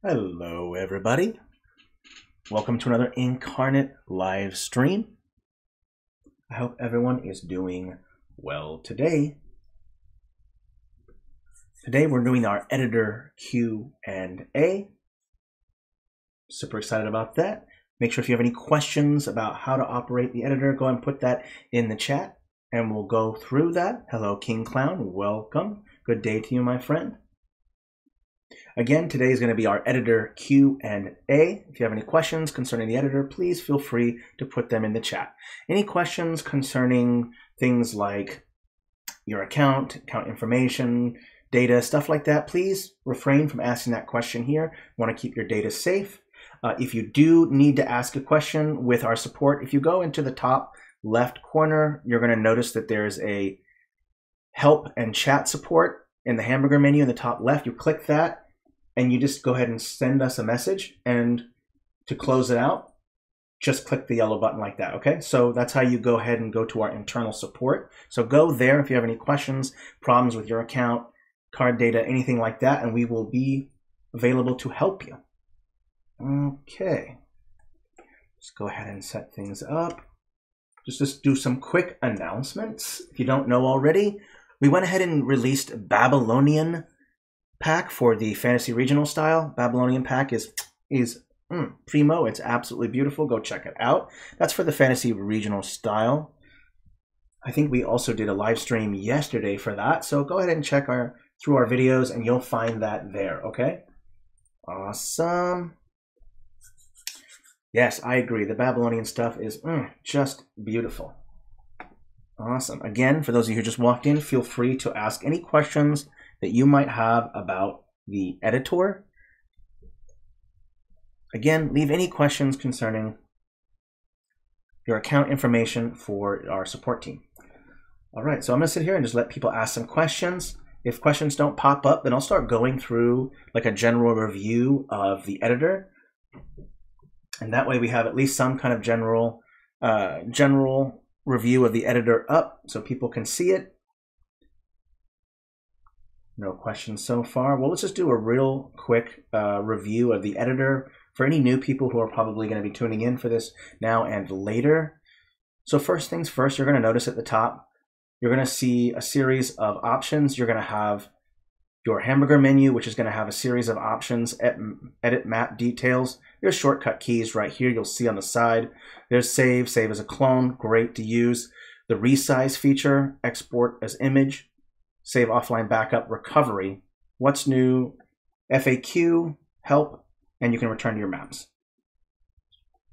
Hello, everybody. Welcome to another Inkarnate live stream. I hope everyone is doing well today. Today we're doing our editor Q&A. Super excited about that. Make sure if you have any questions about how to operate the editor, go and put that in the chat and we'll go through that. Hello, King Clown. Welcome. Good day to you, my friend. Again, today is going to be our editor Q&A. If you have any questions concerning the editor, please feel free to put them in the chat. Any questions concerning things like your account information, data, stuff like that, please refrain from asking that question here. You want to keep your data safe. If you do need to ask a question with our support, if you go into the top left corner, you're going to notice that there's a help and chat support in the hamburger menu in the top left. You click that and you just go ahead and send us a message, and to close it out, just click the yellow button like that, okay? So that's how you go ahead and go to our internal support. So go there if you have any questions, problems with your account, card data, anything like that, and we will be available to help you. Okay, let's go ahead and set things up. Just do some quick announcements. If you don't know already, we went ahead and released Babylonian pack for the fantasy regional style. Babylonian pack is primo. It's absolutely beautiful. Go check it out. That's for the fantasy regional style. I think we also did a live stream yesterday for that, so go ahead and check through our videos and you'll find that there. Okay, awesome. Yes, I agree, the Babylonian stuff is just beautiful. Awesome. Again, for those of you who just walked in, feel free to ask any questions that you might have about the editor. Again, leave any questions concerning your account information for our support team. All right, so I'm gonna sit here and just let people ask some questions. If questions don't pop up, then I'll start going through like a general review of the editor. And that way we have at least some kind of general review of the editor up so people can see it. No questions so far. Well, let's just do a real quick review of the editor for any new people who are probably going to be tuning in for this now and later. So first things first, you're going to notice at the top, you're going to see a series of options. You're going to have your hamburger menu, which is going to have a series of options, edit map details. There's shortcut keys right here. You'll see on the side. There's save as a clone, great to use. The resize feature, export as image, save offline backup, recovery, what's new, FAQ, help, and you can return to your maps.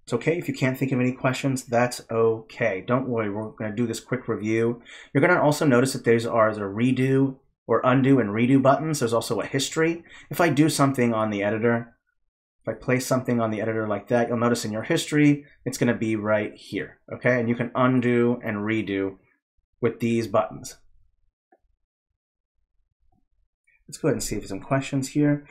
It's okay if you can't think of any questions, that's okay. Don't worry, we're going to do this quick review. You're going to also notice that there's a redo or undo and redo buttons. There's also a history. If I do something on the editor, if I place something on the editor like that, you'll notice in your history, it's going to be right here, okay? And you can undo and redo with these buttons. Let's go ahead and see if there's some questions here.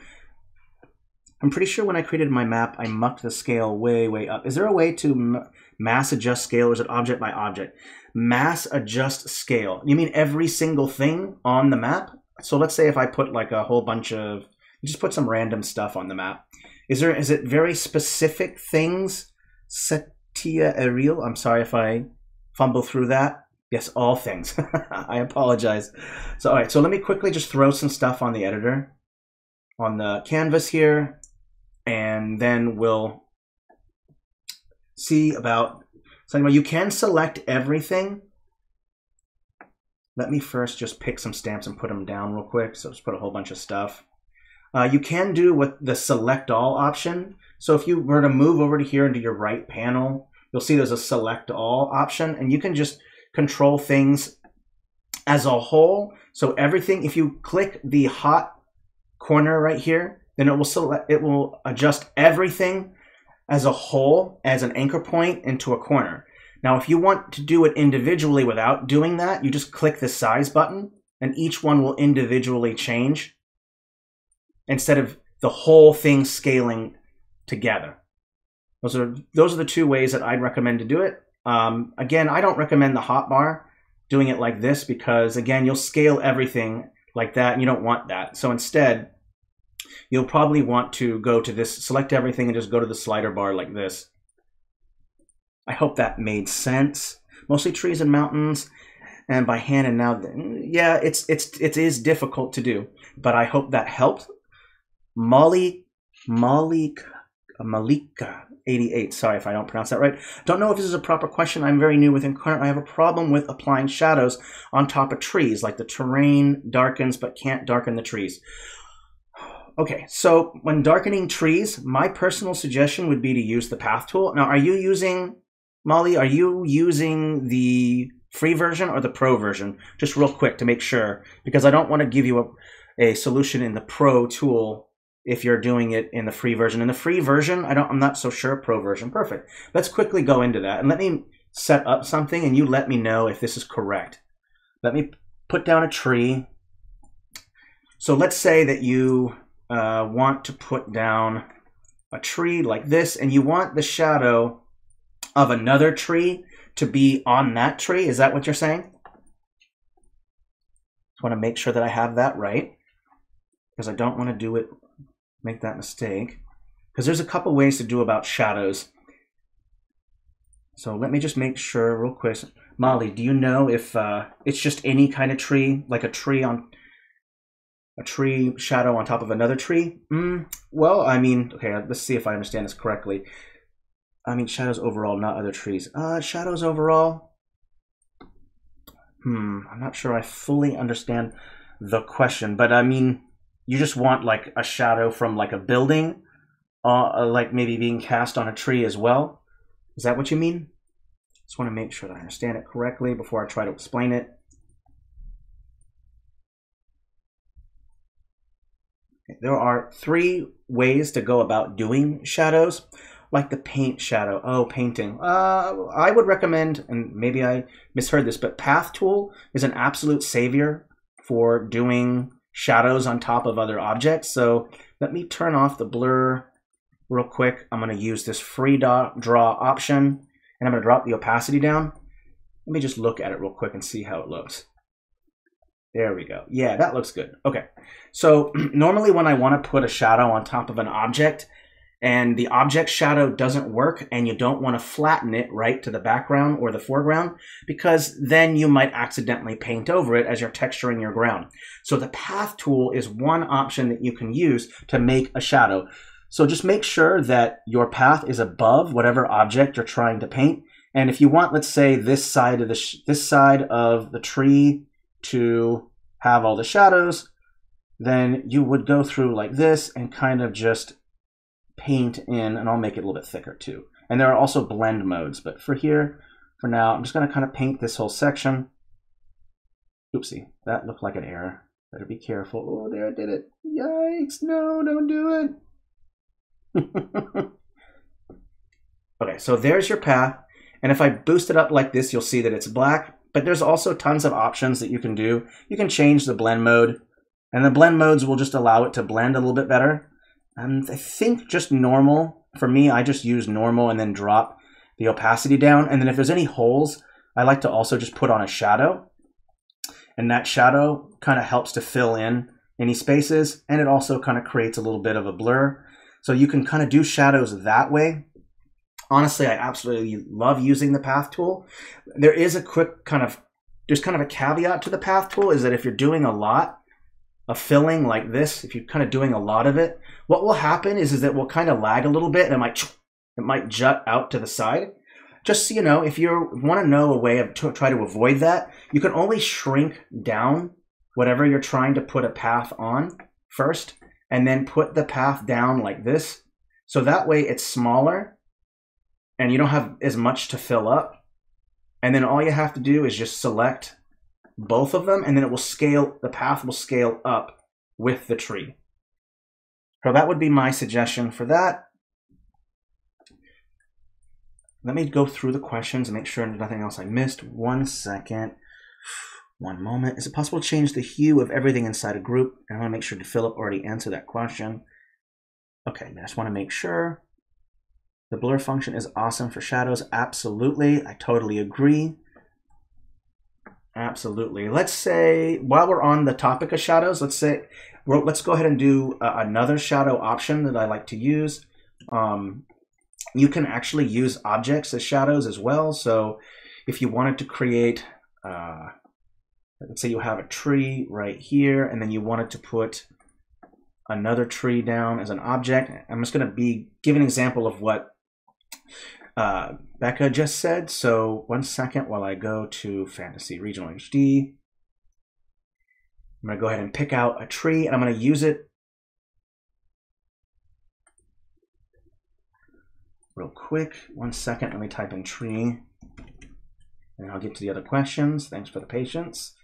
I'm pretty sure when I created my map, I mucked the scale way up. Is there a way to mass adjust scale, or is it object by object? Mass adjust scale. You mean every single thing on the map? So let's say if I put like a whole bunch of, just put some random stuff on the map. Is it very specific things? Setia Ariel, I'm sorry if I fumble through that. Yes, all things. I apologize. So, all right, so let me quickly just throw some stuff on the editor, on the canvas here, and then we'll see about something. You can select everything. Let me first just pick some stamps and put them down real quick. So just put a whole bunch of stuff. You can do with the select all option. So if you were to move over to here into your right panel, you'll see there's a select all option, and you can just control things as a whole. So everything, if you click the hot corner right here, then it will adjust everything as a whole as an anchor point into a corner. Now, if you want to do it individually without doing that, you just click the size button and each one will individually change instead of the whole thing scaling together. Those are the two ways that I'd recommend to do it. Again, I don't recommend the hotbar doing it like this because, again, you'll scale everything like that and you don't want that. So instead, you'll probably want to go to this, select everything, and just go to the slider bar like this. I hope that made sense. Mostly trees and mountains, and by hand. And now, yeah, it is difficult to do, but I hope that helped. Malika 88. Sorry if I don't pronounce that right. Don't know if this is a proper question. I'm very new with Inkarnate. I have a problem with applying shadows on top of trees, like the terrain darkens but can't darken the trees. Okay, so when darkening trees, my personal suggestion would be to use the path tool. Now, are you using, Molly, are you using the free version or the pro version? Just real quick to make sure, because I don't want to give you a solution in the pro tool if you're doing it in the free version. In the free version, I'm not so sure. Pro version, perfect. Let's quickly go into that, and let me set up something, and you let me know if this is correct. Let me put down a tree. So let's say that you want to put down a tree like this, and you want the shadow of another tree to be on that tree. Is that what you're saying? Just want to make sure that I have that right, because I don't want to do it, make that mistake, because there's a couple ways to do about shadows. So let me just make sure real quick. Molly, do you know if it's just any kind of tree, like a tree shadow on top of another tree? Well, I mean, okay, let's see if I understand this correctly. I mean, shadows overall, not other trees. Shadows overall? I'm not sure I fully understand the question, but I mean, you just want like a shadow from like a building, like maybe being cast on a tree as well. Is that what you mean? Just want to make sure that I understand it correctly before I try to explain it. Okay, there are 3 ways to go about doing shadows, like the paint shadow. Oh, painting. I would recommend, and maybe I misheard this, but Path Tool is an absolute savior for doing shadows on top of other objects. So let me turn off the blur real quick. I'm going to use this free draw option, and I'm going to drop the opacity down. Let me just look at it real quick and see how it looks. There we go. Yeah, that looks good. Okay, so normally when I want to put a shadow on top of an object and the object shadow doesn't work, and you don't want to flatten it right to the background or the foreground, because then you might accidentally paint over it as you're texturing your ground. So the path tool is one option that you can use to make a shadow. So just make sure that your path is above whatever object you're trying to paint. And if you want, let's say this side of the tree to have all the shadows, then you would go through like this and kind of just paint in, and I'll make it a little bit thicker too. And there are also blend modes, but for now, I'm just going to kind of paint this whole section. Oopsie, that looked like an error. Better be careful. Oh, there, I did it. Yikes, no, don't do it. Okay, so there's your path. And if I boost it up like this, you'll see that it's black, but there's also tons of options that you can do. You can change the blend mode, and the blend modes will just allow it to blend a little bit better. And I think just normal, for me, I just use normal and then drop the opacity down. And then if there's any holes, I like to also just put on a shadow. And that shadow kind of helps to fill in any spaces. And it also kind of creates a little bit of a blur. So you can kind of do shadows that way. Honestly, I absolutely love using the path tool. There is a quick there's kind of a caveat to the path tool, is that if you're doing a lot of filling like this, if you're kind of doing a lot of it, what will happen is that we'll kind of lag a little bit, and it might jut out to the side. Just so you know, if you want to know a way of try to avoid that, you can always shrink down whatever you're trying to put a path on first, and then put the path down like this. So that way it's smaller and you don't have as much to fill up. And then all you have to do is just select both of them, and then it will scale, the path will scale up with the tree. So that would be my suggestion for that. Let me go through the questions and make sure there's nothing else I missed. 1 second. 1 moment. Is it possible to change the hue of everything inside a group? And I want to make sure that Philip already answered that question. Okay, I just want to make sure. The blur function is awesome for shadows. Absolutely. I totally agree. Absolutely. Let's say, while we're on the topic of shadows, let's go ahead and do another shadow option that I like to use. You can actually use objects as shadows as well. So if you wanted to create, let's say you have a tree right here, and then you wanted to put another tree down as an object. I'm just going to give an example of what Becca just said. So 1 second while I go to Fantasy Regional HD. I'm going to go ahead and pick out a tree, and I'm going to use it real quick. 1 second, let me type in tree, and I'll get to the other questions. Thanks for the patience.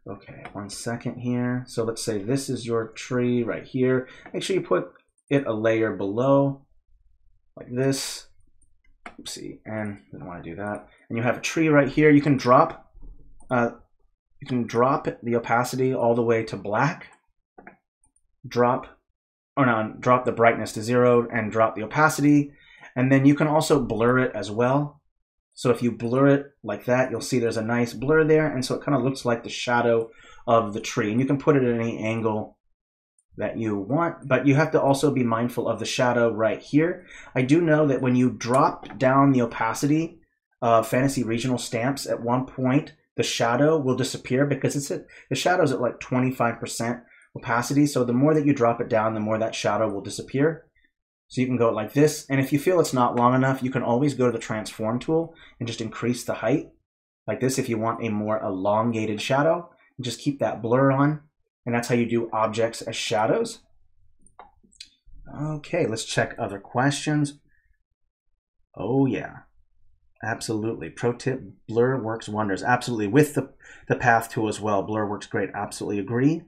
Okay, 1 second here. So let's say this is your tree right here. Make sure you put it a layer below, like this. Oopsie, and I don't want to do that. And you have a tree right here. You can drop the opacity all the way to black. Drop the brightness to 0 and drop the opacity. And then you can also blur it as well. So if you blur it like that, you'll see there's a nice blur there. And so it kind of looks like the shadow of the tree. And you can put it at any angle that you want, but you have to also be mindful of the shadow right here. I do know that when you drop down the opacity of Fantasy Regional stamps, at one point the shadow will disappear because the shadow's at like 25% opacity. So the more that you drop it down, the more that shadow will disappear. So you can go like this, and if you feel it's not long enough, you can always go to the transform tool and just increase the height like this if you want a more elongated shadow. And just keep that blur on. And that's how you do objects as shadows. Okay, let's check other questions. Oh yeah, absolutely. Pro tip, blur works wonders. Absolutely, with the path tool as well. Blur works great, absolutely agree.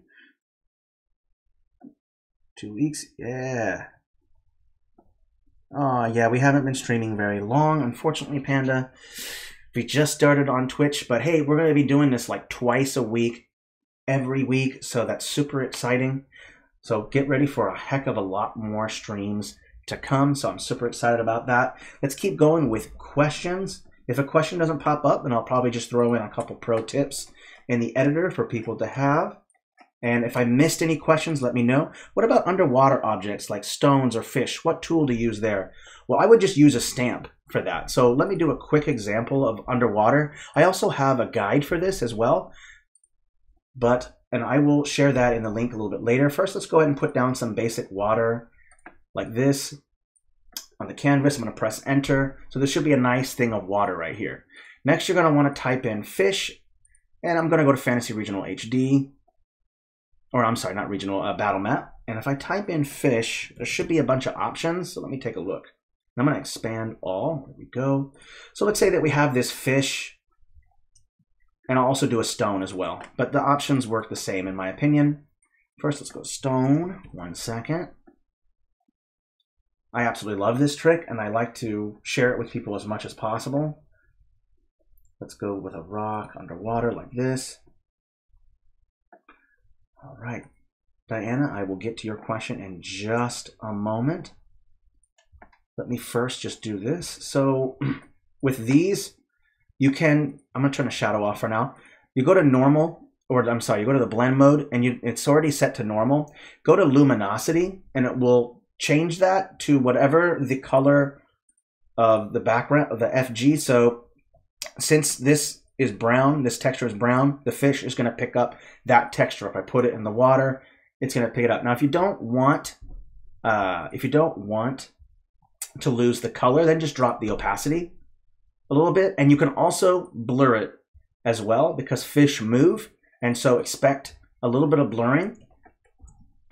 2 weeks, yeah. Oh yeah, we haven't been streaming very long, unfortunately, Panda. We just started on Twitch, but hey, we're gonna be doing this like twice a week. Every week, so that's super exciting. So get ready for a heck of a lot more streams to come. So I'm super excited about that. Let's keep going with questions. If a question doesn't pop up, then I'll probably just throw in a couple pro tips in the editor for people to have. And if I missed any questions, let me know. What about underwater objects like stones or fish? What tool to use there? Well, I would just use a stamp for that. So let me do a quick example of underwater. I also have a guide for this as well. And I will share that in the link a little bit later. First, let's go ahead and put down some basic water like this on the canvas. I'm going to press enter. So this should be a nice thing of water right here. Next, you're going to want to type in fish, and I'm going to go to Fantasy Regional HD, or I'm sorry, not regional, battle map. And if I type in fish, there should be a bunch of options. So let me take a look. I'm going to expand all. There we go. So let's say that we have this fish. And I'll also do a stone as well. But the options work the same in my opinion. First, let's go stone. 1 second. I absolutely love this trick, and I like to share it with people as much as possible. Let's go with a rock underwater like this. All right. Diana, I will get to your question in just a moment. Let me first just do this. So with these, you can, I'm going to turn the shadow off for now. You go to normal, or I'm sorry, you go to the blend mode, and it's already set to normal. Go to luminosity, and it will change that to whatever the color of the background of the FG. So since this is brown, this texture is brown, the fish is going to pick up that texture. If I put it in the water, it's going to pick it up. Now, if you don't want to lose the color, then just drop the opacity a little bit, and you can also blur it as well because fish move, and so expect a little bit of blurring.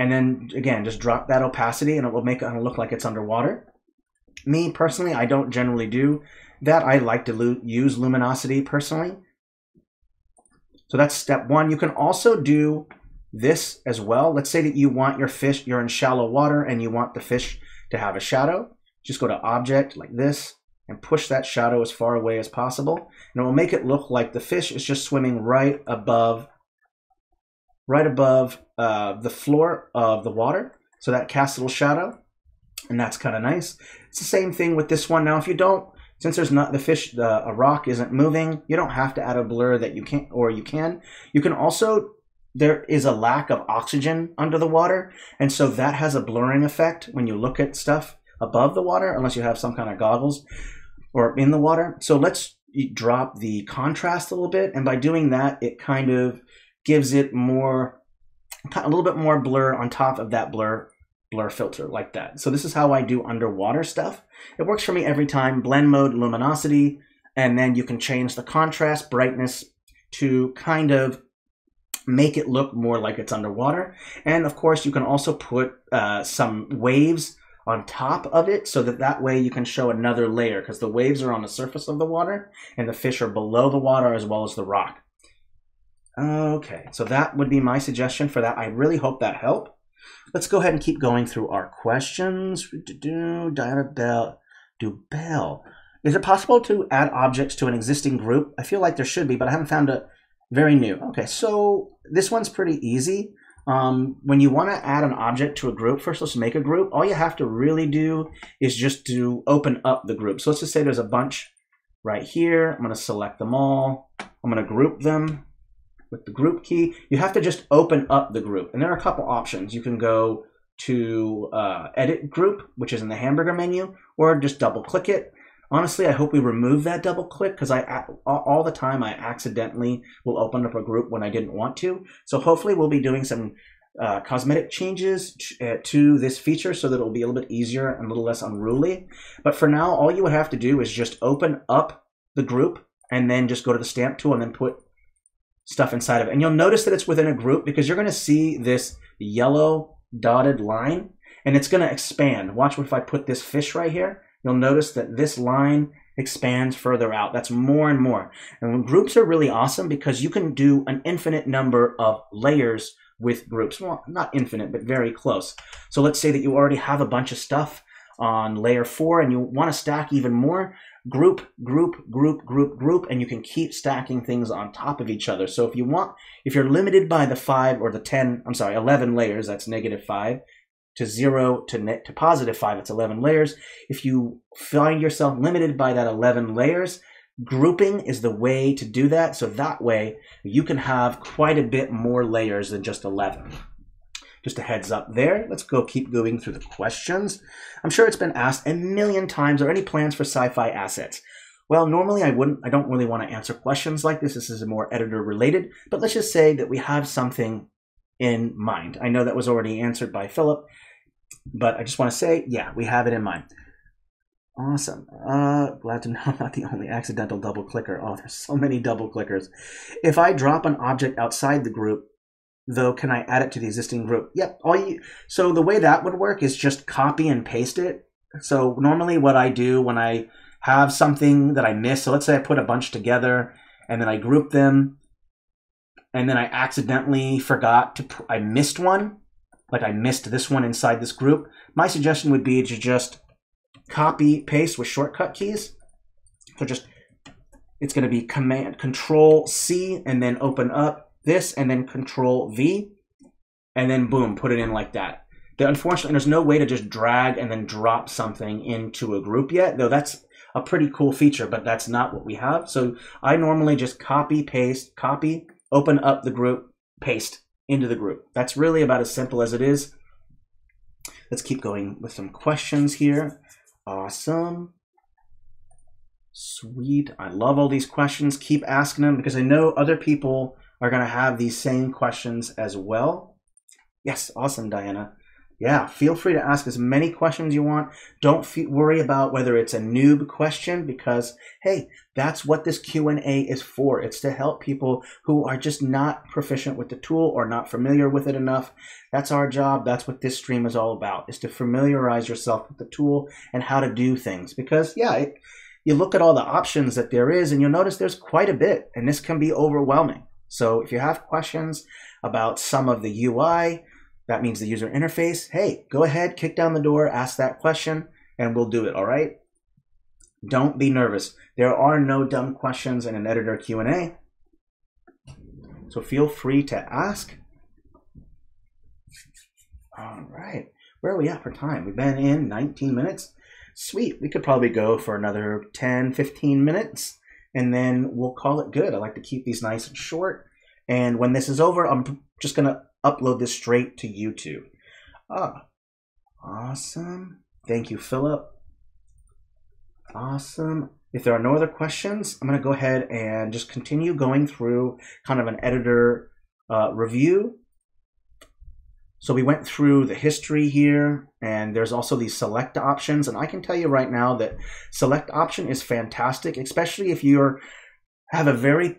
And then again, just drop that opacity, and it will make it look like it's underwater. Me personally, I don't generally do that. I like to use luminosity personally. So that's step one. You can also do this as well. Let's say that you want your fish, you're in shallow water, and you want the fish to have a shadow. Just go to object like this and push that shadow as far away as possible. And it will make it look like the fish is just swimming right above the floor of the water. So that casts a little shadow, and that's kind of nice. It's the same thing with this one. Now, if you don't since there's not a rock isn't moving, you don't have to add a blur that you can't, or you can. You can also, there is a lack of oxygen under the water, and so that has a blurring effect when you look at stuff above the water, unless you have some kind of goggles or in the water. So let's drop the contrast a little bit, and by doing that, it kind of gives it more, a little bit more blur on top of that blur filter, like that. So this is how I do underwater stuff. It works for me every time. Blend mode, luminosity, and then you can change the contrast, brightness to kind of make it look more like it's underwater. And of course, you can also put some waves on top of it, so that way you can show another layer, because the waves are on the surface of the water and the fish are below the water as well as the rock. Okay, so that would be my suggestion for that. I really hope that helped. Let's go ahead and keep going through our questions. Diana Dubell. Is it possible to add objects to an existing group? I feel like there should be, but I haven't found it. Very new. Okay, so this one's pretty easy. When you want to add an object to a group, first let's make a group. All you have to really do is just to open up the group. So let's just say there's a bunch right here. I'm going to select them all. I'm going to group them with the group key. You have to just open up the group. And there are a couple options. You can go to edit group, which is in the hamburger menu, or just double click it. Honestly, I hope we remove that double click, because all the time I accidentally will open up a group when I didn't want to. So hopefully we'll be doing some cosmetic changes to this feature so that it'll be a little bit easier and a little less unruly. But for now, all you would have to do is just open up the group and then just go to the stamp tool and then put stuff inside of it. And you'll notice that it's within a group, because you're going to see this yellow dotted line and it's going to expand. Watch if I put this fish right here. You'll notice that this line expands further out. That's more and more. And groups are really awesome because you can do an infinite number of layers with groups. Well, not infinite, but very close. So let's say that you already have a bunch of stuff on layer 4 and you want to stack even more. Group, group, group, group, group, and you can keep stacking things on top of each other. So if you're limited by the 11 layers, that's -5, to 0 to +5, it's 11 layers. If you find yourself limited by that 11 layers, grouping is the way to do that. So that way you can have quite a bit more layers than just 11. Just a heads up there. Let's keep going through the questions. I'm sure it's been asked a million times, are any plans for sci-fi assets? Well, normally I don't really want to answer questions like this. This is more editor related, but let's just say that we have something in mind. I know that was already answered by Philip, but I just want to say, yeah, we have it in mind. Awesome. Glad to know I'm not the only accidental double clicker. Oh, there's so many double clickers. If I drop an object outside the group, though, can I add it to the existing group? Yep. So the way that would work is just copy and paste it. So normally what I do when I have something that I miss, so let's say I put a bunch together and then I group them, and then I accidentally I missed one, like I missed this one inside this group. My suggestion would be to just copy paste with shortcut keys. So it's going to be Control C and then open up this and then Control V and then boom, put it in like that. Unfortunately, there's no way to just drag and then drop something into a group yet, though that's a pretty cool feature, but that's not what we have. So I normally just copy, paste, copy, open up the group, paste into the group. That's really about as simple as it is. Let's keep going with some questions here. Awesome. Sweet. I love all these questions. Keep asking them because I know other people are going to have these same questions as well. Yes, awesome, Diana. Yeah, feel free to ask as many questions you want. Don't worry about whether it's a noob question because, hey, that's what this Q&A is for. It's to help people who are just not proficient with the tool or not familiar with it enough. That's our job. That's what this stream is all about, is to familiarize yourself with the tool and how to do things. Because, yeah, you look at all the options that there is and you'll notice there's quite a bit, and this can be overwhelming. So if you have questions about some of the UI, that means the user interface, hey, go ahead, kick down the door, ask that question, and we'll do it, all right? Don't be nervous. There are no dumb questions in an editor Q&A. So feel free to ask. All right, where are we at for time? We've been in 19 minutes. Sweet. We could probably go for another 10, 15 minutes, and then we'll call it good. I like to keep these nice and short. And when this is over, I'm just going to upload this straight to YouTube. Ah, awesome. Thank you, Philip. Awesome. If there are no other questions, I'm going to go ahead and just continue going through kind of an editor review. So we went through the history here, and there's also these select options. And I can tell you right now that select option is fantastic, especially if you have a very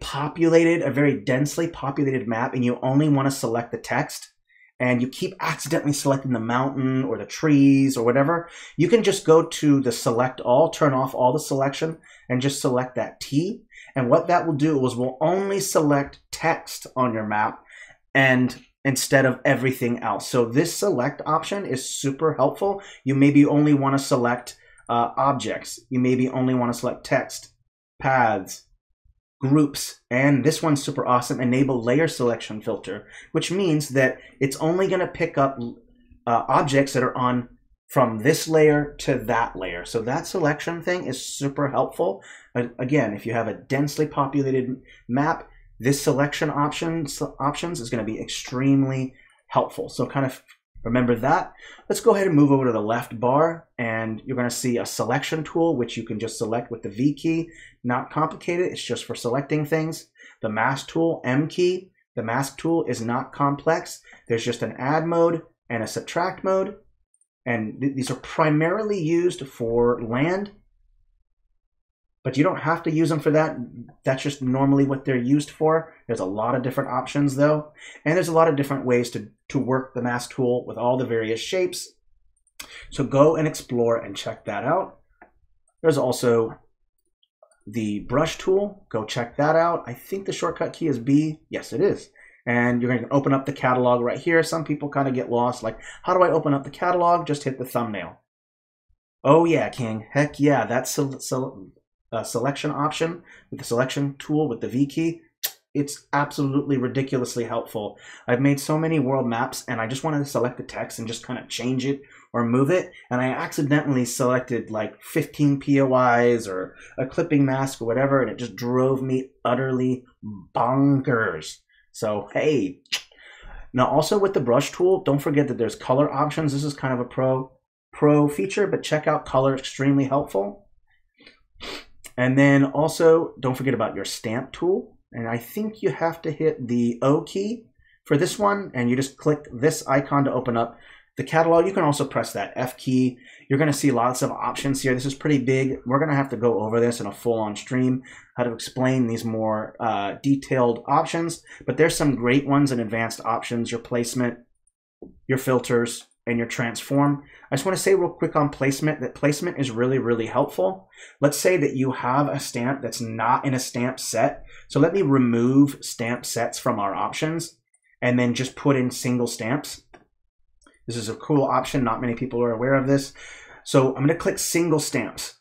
densely populated map and you only want to select the text, and you keep accidentally selecting the mountain or the trees or whatever. You can just go to the select all, turn off all the selection, and just select that T. And what that will do is will only select text on your map and instead of everything else. So this select option is super helpful. You maybe only want to select objects. You maybe only want to select text, paths, groups, and this one's super awesome, enable layer selection filter, which means that it's only going to pick up objects that are on from this layer to that layer. So that selection thing is super helpful. Again, if you have a densely populated map, this selection options is going to be extremely helpful. So kind of remember that. Let's go ahead and move over to the left bar, and you're going to see a selection tool, which you can just select with the V key. Not complicated. It's just for selecting things. The mask tool, M key. The mask tool is not complex. There's just an add mode and a subtract mode. And these are primarily used for land, but you don't have to use them for that. That's just normally what they're used for. There's a lot of different options though. And there's a lot of different ways to work the mask tool with all the various shapes. So go and explore and check that out. There's also the brush tool. Go check that out. I think the shortcut key is B. Yes, it is. And you're going to open up the catalog right here. Some people kind of get lost. Like, how do I open up the catalog? Just hit the thumbnail. Oh yeah, King. Heck yeah. That's selection option with the selection tool with the V key. It's absolutely ridiculously helpful. I've made so many world maps and I just wanted to select the text and just kind of change it or move it, and I accidentally selected like 15 POIs or a clipping mask or whatever, and it just drove me utterly bonkers. So hey, now also with the brush tool, don't forget that there's color options. This is kind of a pro feature, but check out color, extremely helpful. And then also, don't forget about your stamp tool. And I think you have to hit the O key for this one, and you just click this icon to open up the catalog. You can also press that F key. You're going to see lots of options here. This is pretty big. We're going to have to go over this in a full-on stream, how to explain these more detailed options. But there's some great ones in advanced options, your placement, your filters, and your transform. I just want to say real quick on placement that placement is really, really helpful. Let's say that you have a stamp that's not in a stamp set. So let me remove stamp sets from our options and then just put in single stamps. This is a cool option. Not many people are aware of this. So I'm going to click single stamps.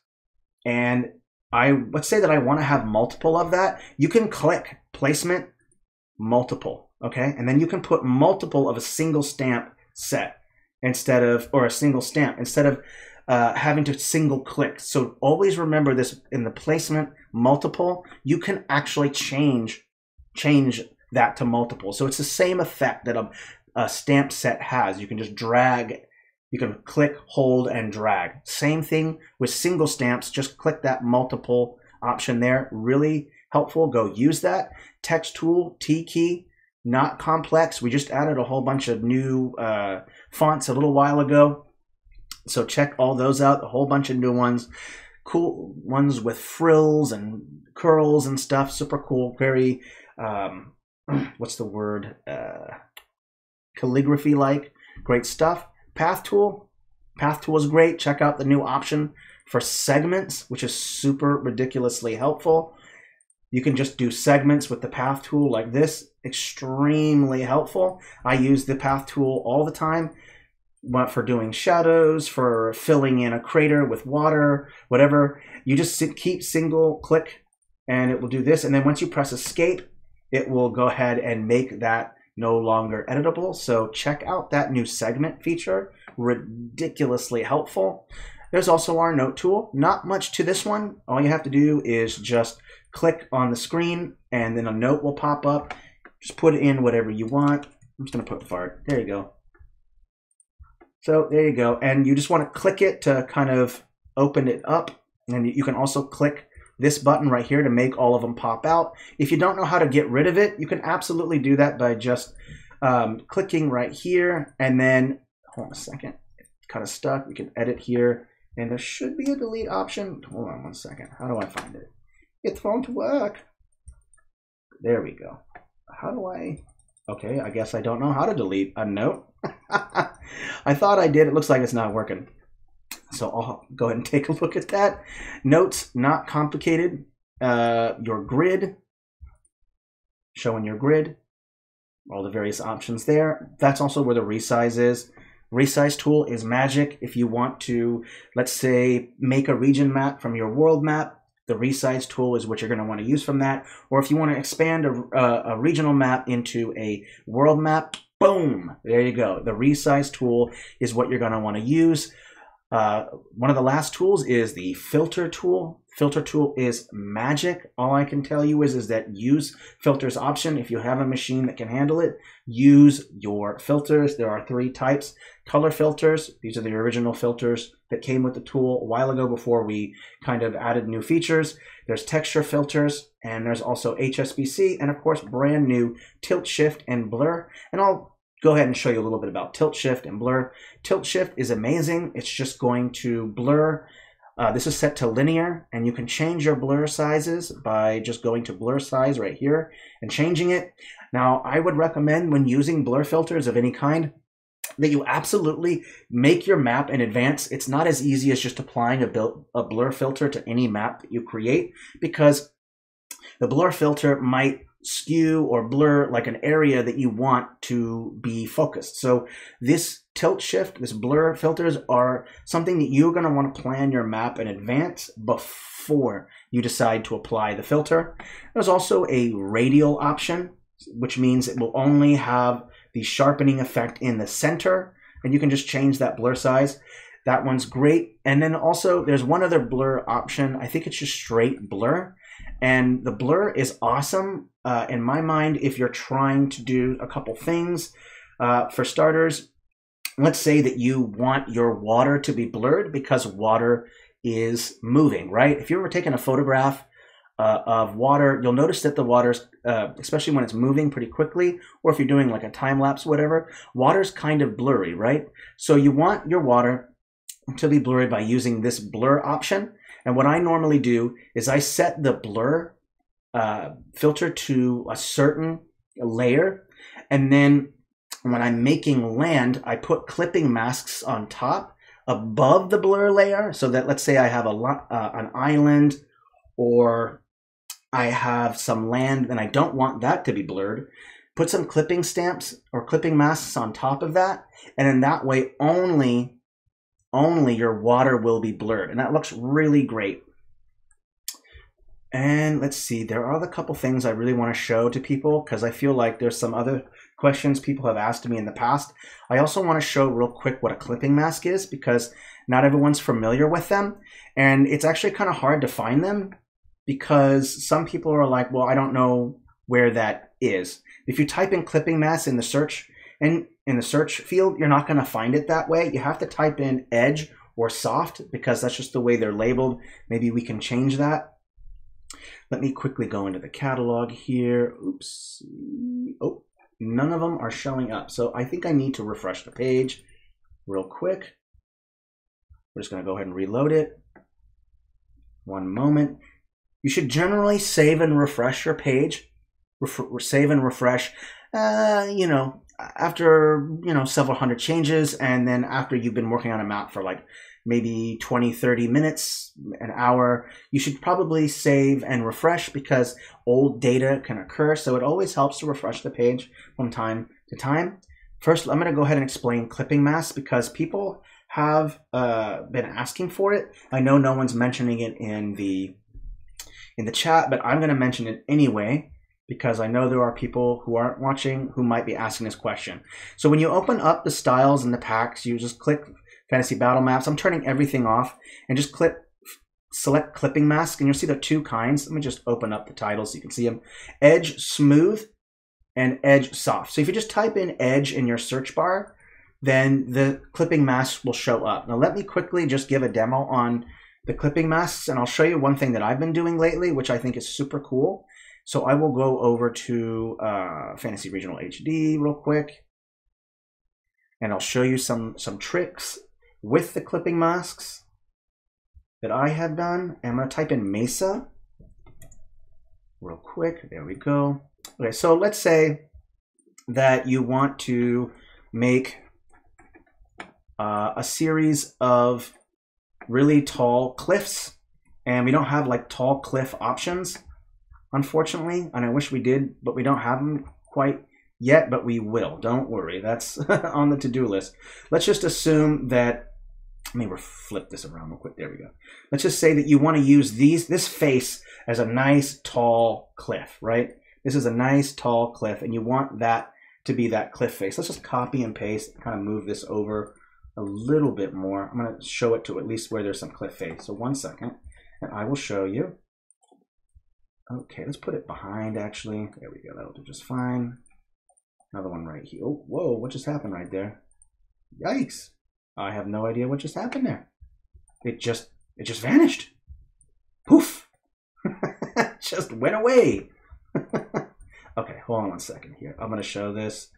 And let's say that I want to have multiple of that. You can click placement multiple, okay? And then you can put multiple of a single stamp set instead of, or a single stamp, instead of having to single click. So always remember this, in the placement multiple, you can actually change that to multiple. So it's the same effect that a stamp set has. You can just drag, you can click, hold, and drag. Same thing with single stamps, just click that multiple option there. Really helpful, go use that. Text tool, T key, not complex. We just added a whole bunch of new fonts a little while ago. So check all those out, a whole bunch of new ones. Cool ones with frills and curls and stuff, super cool, very, what's the word, calligraphy-like, great stuff. Path tool is great. Check out the new option for segments, which is super ridiculously helpful. You can just do segments with the path tool like this, extremely helpful. I use the path tool all the time, but for doing shadows, for filling in a crater with water, whatever. You just keep single click and it will do this. And then once you press escape, it will go ahead and make that no longer editable. So check out that new segment feature, ridiculously helpful. There's also our note tool. Not much to this one. All you have to do is just click on the screen and then a note will pop up. Just put in whatever you want. I'm just going to put fart. There you go. So there you go. And you just want to click it to kind of open it up. And you can also click this button right here to make all of them pop out. If you don't know how to get rid of it, you can absolutely do that by just clicking right here. And then, hold on a second, it's kind of stuck. We can edit here. And there should be a delete option. Hold on one second. How do I find it? It won't work. There we go. How do I? Okay, I guess I don't know how to delete a note. I thought I did. It looks like it's not working. So I'll go ahead and take a look at that. Notes, not complicated. Your grid, showing your grid, all the various options there. That's also where the resize is. Resize tool is magic. If you want to, let's say, make a region map from your world map, the resize tool is what you're going to want to use from that. Or if you want to expand a regional map into a world map, boom, there you go. The resize tool is what you're going to want to use. One of the last tools is the filter tool. Filter tool is magic. All I can tell you is that use filters option. If you have a machine that can handle it, use your filters. There are 3 types. Color filters. These are the original filters that came with the tool a while ago before we kind of added new features. There's texture filters, and there's also HSBC, and of course brand new tilt shift and blur. And I'll go ahead and show you a little bit about tilt shift and blur. Tilt shift is amazing. It's just going to blur. This is set to linear, and you can change your blur sizes by just going to blur size right here and changing it. Now, I would recommend when using blur filters of any kind that you absolutely make your map in advance. It's not as easy as just applying a blur filter to any map that you create, because the blur filter might skew or blur like an area that you want to be focused. So this tilt shift, this blur filters are something that you're going to want to plan your map in advance before you decide to apply the filter. There's also a radial option, which means it will only have the sharpening effect in the center, and you can just change that blur size. That one's great. And then also there's one other blur option. I think it's just straight blur. And the blur is awesome in my mind if you're trying to do a couple things. For starters, let's say that you want your water to be blurred because water is moving, right? If you're ever taking a photograph of water, you'll notice that the water's, especially when it's moving pretty quickly, or if you're doing like a time lapse, whatever, water's kind of blurry, right? So you want your water to be blurry by using this blur option. And what I normally do is I set the blur filter to a certain layer. And then when I'm making land, I put clipping masks on top above the blur layer, so that let's say I have an island, or I have some land and I don't want that to be blurred. Put some clipping stamps or clipping masks on top of that. And in that way, only your water will be blurred, and that looks really great. And let's see, there are a couple things I really want to show to people because I feel like there's some other questions people have asked me in the past. I also want to show real quick what a clipping mask is, because not everyone's familiar with them, and it's actually kind of hard to find them because some people are like, well, I don't know where that is. If you type in clipping mask in the search field, you're not going to find it that way. You have to type in edge or soft because that's just the way they're labeled. Maybe we can change that. Let me quickly go into the catalog here. Oops. Oh, none of them are showing up. So I think I need to refresh the page real quick. We're just going to go ahead and reload it. One moment. You should generally save and refresh your page. Save and refresh, after, several hundred changes, and then after you've been working on a map for like maybe 20, 30 minutes, an hour, you should probably save and refresh because old data can occur. So it always helps to refresh the page from time to time. First, I'm going to go ahead and explain clipping masks because people have been asking for it. I know no one's mentioning it in the chat, but I'm going to mention it anyway, because I know there are people who aren't watching who might be asking this question. So when you open up the styles and the packs, you just click Fantasy Battle Maps. I'm turning everything off and just select clipping mask, and you'll see the two kinds. Let me just open up the titles so you can see them. Edge Smooth and Edge Soft. So if you just type in Edge in your search bar, then the clipping masks will show up. Now let me quickly just give a demo on the clipping masks, and I'll show you one thing that I've been doing lately, which I think is super cool. So I will go over to Fantasy Regional HD real quick, and I'll show you some tricks with the clipping masks that I have done. And I'm going to type in Mesa real quick. There we go. Okay, so let's say that you want to make a series of really tall cliffs, and we don't have like tall cliff options, unfortunately, and I wish we did, but we don't have them quite yet, but we will. Don't worry, that's on the to-do list. Let's just assume that, let me flip this around real quick. There we go. Let's just say that you want to use this face as a nice tall cliff, right? This is a nice tall cliff, and you want that to be that cliff face. Let's just copy and paste, kind of move this over a little bit more. I'm going to show it to at least where there's some cliff face. So 1 second, and I will show you. Okay, let's put it behind, actually. There we go. That'll do just fine. Another one right here. Oh, whoa, what just happened right there? Yikes. I have no idea what just happened there. It just vanished. Poof. Just went away. Okay, hold on 1 second here. I'm going to show this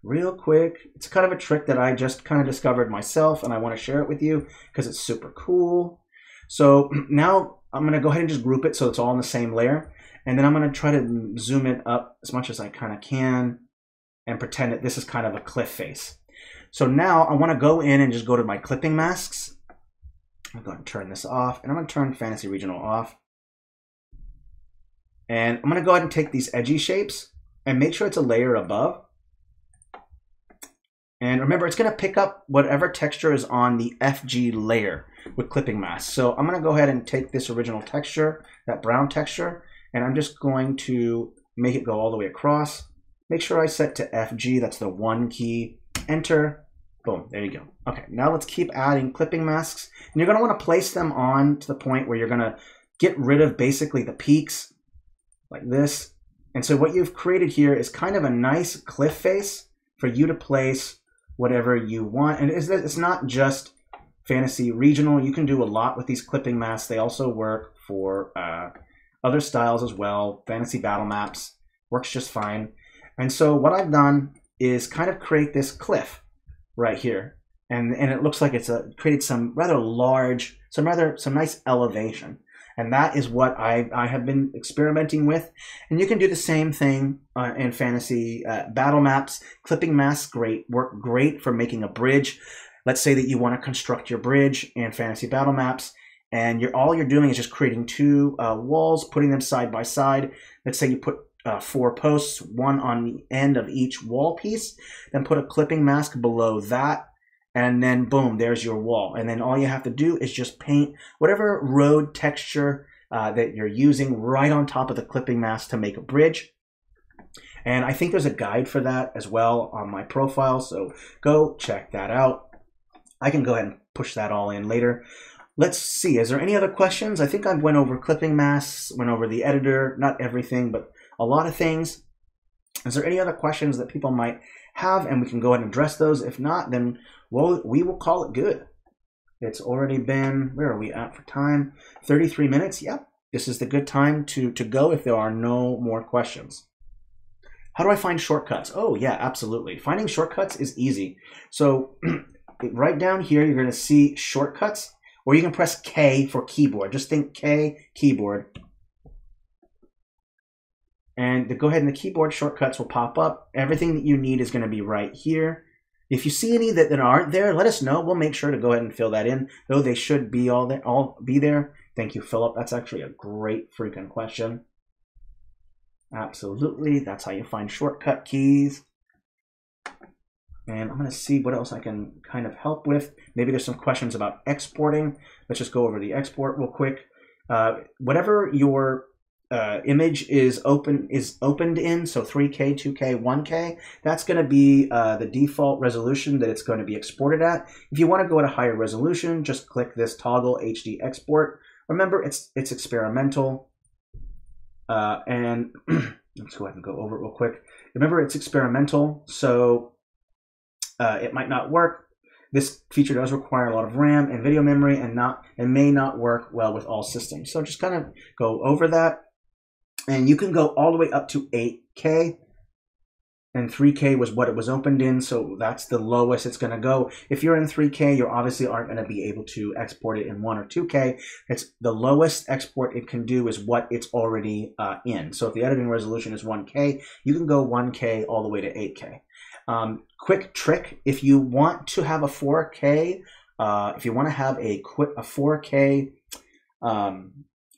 real quick. It's kind of a trick that I just kind of discovered myself, and I want to share it with you because it's super cool. So now I'm going to go ahead and just group it so it's all in the same layer. And then I'm going to try to zoom it up as much as I kind of can and pretend that this is kind of a cliff face. So now I want to go in and just go to my clipping masks. I'm going to turn this off, and I'm going to turn Fantasy Regional off. And I'm going to go ahead and take these edgy shapes and make sure it's a layer above. And remember, it's going to pick up whatever texture is on the FG layer with clipping masks. So I'm going to go ahead and take this original texture, that brown texture, and I'm just going to make it go all the way across. Make sure I set to FG. That's the 1 key. Enter. Boom. There you go. Okay, now let's keep adding clipping masks. And you're going to want to place them on to the point where you're going to get rid of basically the peaks like this. And so what you've created here is kind of a nice cliff face for you to place whatever you want. And it's not just Fantasy Regional. You can do a lot with these clipping masks. They also work for other styles as well. Fantasy Battle Maps works just fine. And so what I've done is kind of create this cliff right here. And it looks like it's created some rather large, some nice elevation. And that is what I have been experimenting with. And you can do the same thing in Fantasy Battle Maps. Clipping masks work great for making a bridge. Let's say that you want to construct your bridge in Fantasy Battle Maps, and all you're doing is just creating two walls, putting them side by side. Let's say you put 4 posts, one on the end of each wall piece, then put a clipping mask below that, and then boom, there's your wall. And then all you have to do is just paint whatever road texture that you're using right on top of the clipping mask to make a bridge. And I think there's a guide for that as well on my profile, so go check that out. I can go ahead and push that all in later. Let's see, is there any other questions? I think I went over clipping masks, went over the editor, not everything, but a lot of things. Is there any other questions that people might have, and we can go ahead and address those? If not, then we will call it good. It's already been, where are we at for time? 33 minutes. Yep, this is the good time to go if there are no more questions. How do I find shortcuts? Oh yeah, absolutely. Finding shortcuts is easy. So right down here, you're going to see shortcuts, or you can press K for keyboard. Just think K, keyboard. And to go ahead and the keyboard shortcuts will pop up. Everything that you need is going to be right here. If you see any that aren't there, let us know. We'll make sure to go ahead and fill that in, though they should be all be there. Thank you, Philip. That's actually a great freaking question. Absolutely. That's how you find shortcut keys. And I'm going to see what else I can kind of help with. Maybe there's some questions about exporting. Let's just go over the export real quick. Whatever your image is opened in, so 3K, 2K, 1K, that's going to be the default resolution that it's going to be exported at. If you want to go at a higher resolution, just click this toggle HD export. Remember, it's experimental, and let's go ahead and go over it real quick. Remember, it's experimental, so it might not work. This feature does require a lot of RAM and video memory, and may not work well with all systems. So just kind of go over that. And you can go all the way up to 8K, and 3K was what it was opened in, so that's the lowest it's going to go. If you're in 3K, you obviously aren't going to be able to export it in 1 or 2K. It's the lowest export it can do is what it's already in. So if the editing resolution is 1K, you can go 1K all the way to 8K. Quick trick, if you want to have a 4K, if you want to have a 4K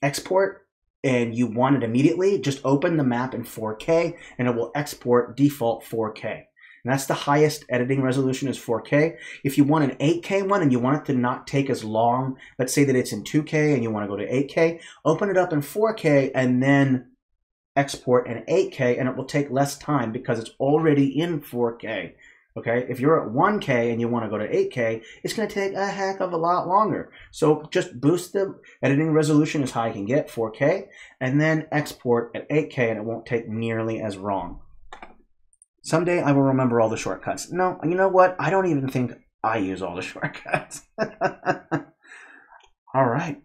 export and you want it immediately, just open the map in 4K and it will export default 4K. And that's the highest editing resolution is 4K. If you want an 8K one and you want it to not take as long, let's say that it's in 2K and you want to go to 8K, open it up in 4K and then export in 8K, and it will take less time because it's already in 4K. Okay, if you're at 1K and you want to go to 8K, it's going to take a heck of a lot longer. So just boost the editing resolution as high as you can get, 4K, and then export at 8K, and it won't take nearly as long. Someday I will remember all the shortcuts. No, you know what? I don't even think I use all the shortcuts. All right.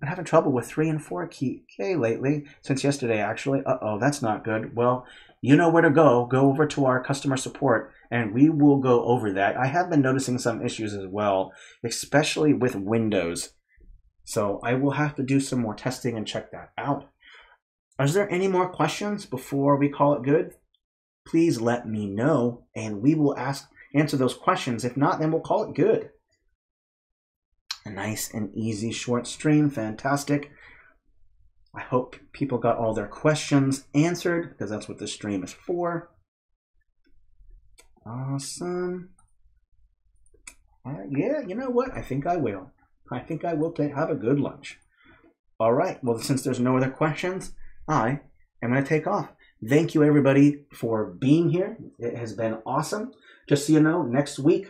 Been having trouble with 3 and 4K lately, since yesterday actually. Uh-oh, that's not good. Well, you know where to go. Go over to our customer support and we will go over that. I have been noticing some issues as well, especially with Windows. So I will have to do some more testing and check that out. Is there any more questions before we call it good? Please let me know and we will answer those questions. If not, then we'll call it good. A nice and easy short stream. Fantastic. I hope people got all their questions answered because that's what this stream is for. Awesome. Yeah, you know what? I think I will. I think I will have a good lunch. All right. Well, since there's no other questions, I am going to take off. Thank you, everybody, for being here. It has been awesome. Just so you know, next week,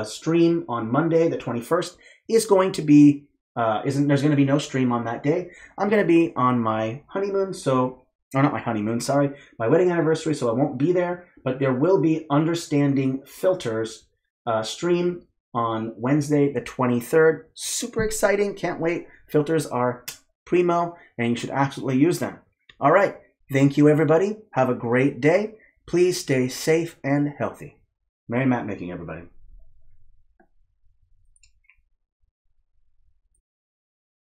stream on Monday, the 21st, is going to be, there's going to be no stream on that day. I'm going to be on my honeymoon, not my honeymoon, sorry, my wedding anniversary, so I won't be there, but there will be Understanding Filters stream on Wednesday, the 23rd. Super exciting, can't wait. Filters are primo, and you should absolutely use them. All right, thank you, everybody. Have a great day. Please stay safe and healthy. Merry map making, everybody.